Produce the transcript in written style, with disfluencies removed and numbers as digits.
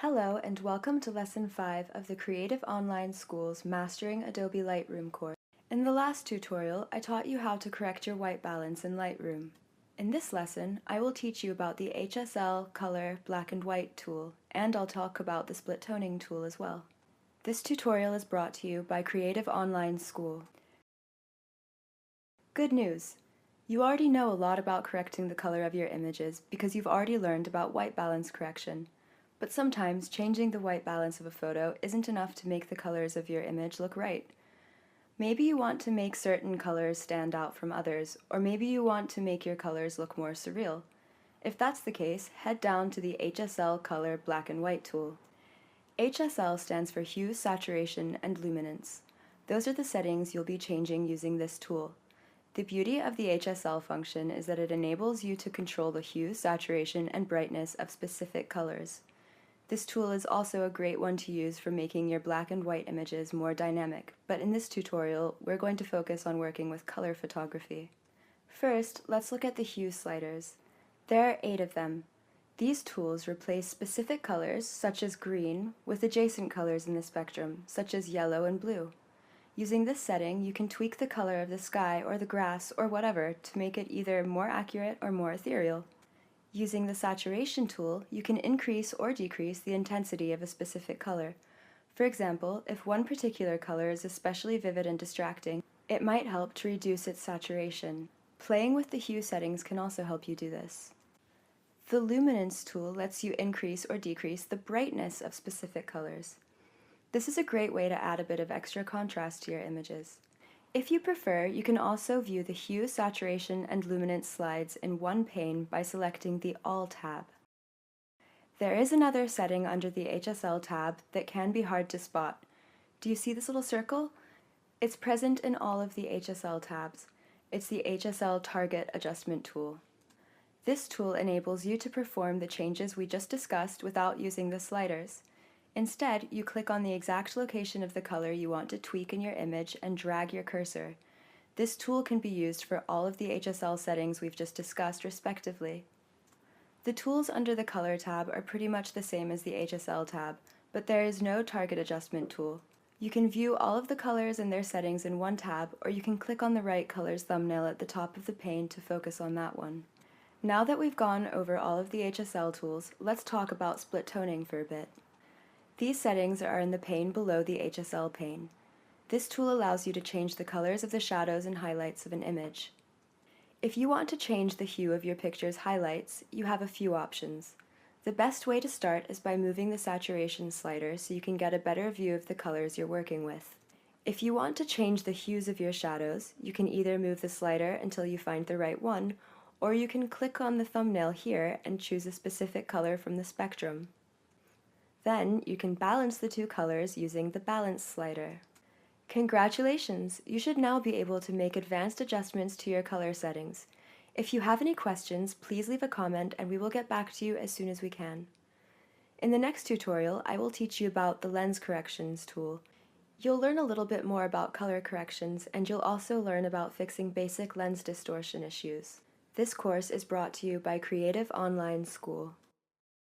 Hello and welcome to Lesson 5 of the Creative Online School's Mastering Adobe Lightroom course. In the last tutorial, I taught you how to correct your white balance in Lightroom. In this lesson, I will teach you about the HSL Color Black and White tool, and I'll talk about the split toning tool as well. This tutorial is brought to you by Creative Online School. Good news! You already know a lot about correcting the color of your images because you've already learned about white balance correction. But sometimes changing the white balance of a photo isn't enough to make the colors of your image look right. Maybe you want to make certain colors stand out from others, or maybe you want to make your colors look more surreal. If that's the case, head down to the HSL Color Black and White tool. HSL stands for Hue, Saturation, and Luminance. Those are the settings you'll be changing using this tool. The beauty of the HSL function is that it enables you to control the hue, saturation, and brightness of specific colors. This tool is also a great one to use for making your black and white images more dynamic, but in this tutorial, we're going to focus on working with color photography. First, let's look at the hue sliders. There are 8 of them. These tools replace specific colors, such as green, with adjacent colors in the spectrum, such as yellow and blue. Using this setting, you can tweak the color of the sky or the grass or whatever to make it either more accurate or more ethereal. Using the saturation tool, you can increase or decrease the intensity of a specific color. For example, if one particular color is especially vivid and distracting, it might help to reduce its saturation. Playing with the hue settings can also help you do this. The luminance tool lets you increase or decrease the brightness of specific colors. This is a great way to add a bit of extra contrast to your images. If you prefer, you can also view the hue, saturation, and luminance slides in one pane by selecting the All tab. There is another setting under the HSL tab that can be hard to spot. Do you see this little circle? It's present in all of the HSL tabs. It's the HSL Target Adjustment tool. This tool enables you to perform the changes we just discussed without using the sliders. Instead, you click on the exact location of the color you want to tweak in your image and drag your cursor. This tool can be used for all of the HSL settings we've just discussed respectively. The tools under the Color tab are pretty much the same as the HSL tab, but there is no Target Adjustment tool. You can view all of the colors and their settings in one tab, or you can click on the right color's thumbnail at the top of the pane to focus on that one. Now that we've gone over all of the HSL tools, let's talk about split toning for a bit. These settings are in the pane below the HSL pane. This tool allows you to change the colors of the shadows and highlights of an image. If you want to change the hue of your picture's highlights, you have a few options. The best way to start is by moving the saturation slider so you can get a better view of the colors you're working with. If you want to change the hues of your shadows, you can either move the slider until you find the right one, or you can click on the thumbnail here and choose a specific color from the spectrum. Then you can balance the two colors using the Balance slider. Congratulations! You should now be able to make advanced adjustments to your color settings. If you have any questions, please leave a comment and we will get back to you as soon as we can. In the next tutorial, I will teach you about the Lens Corrections tool. You'll learn a little bit more about color corrections, and you'll also learn about fixing basic lens distortion issues. This course is brought to you by Creative Online School.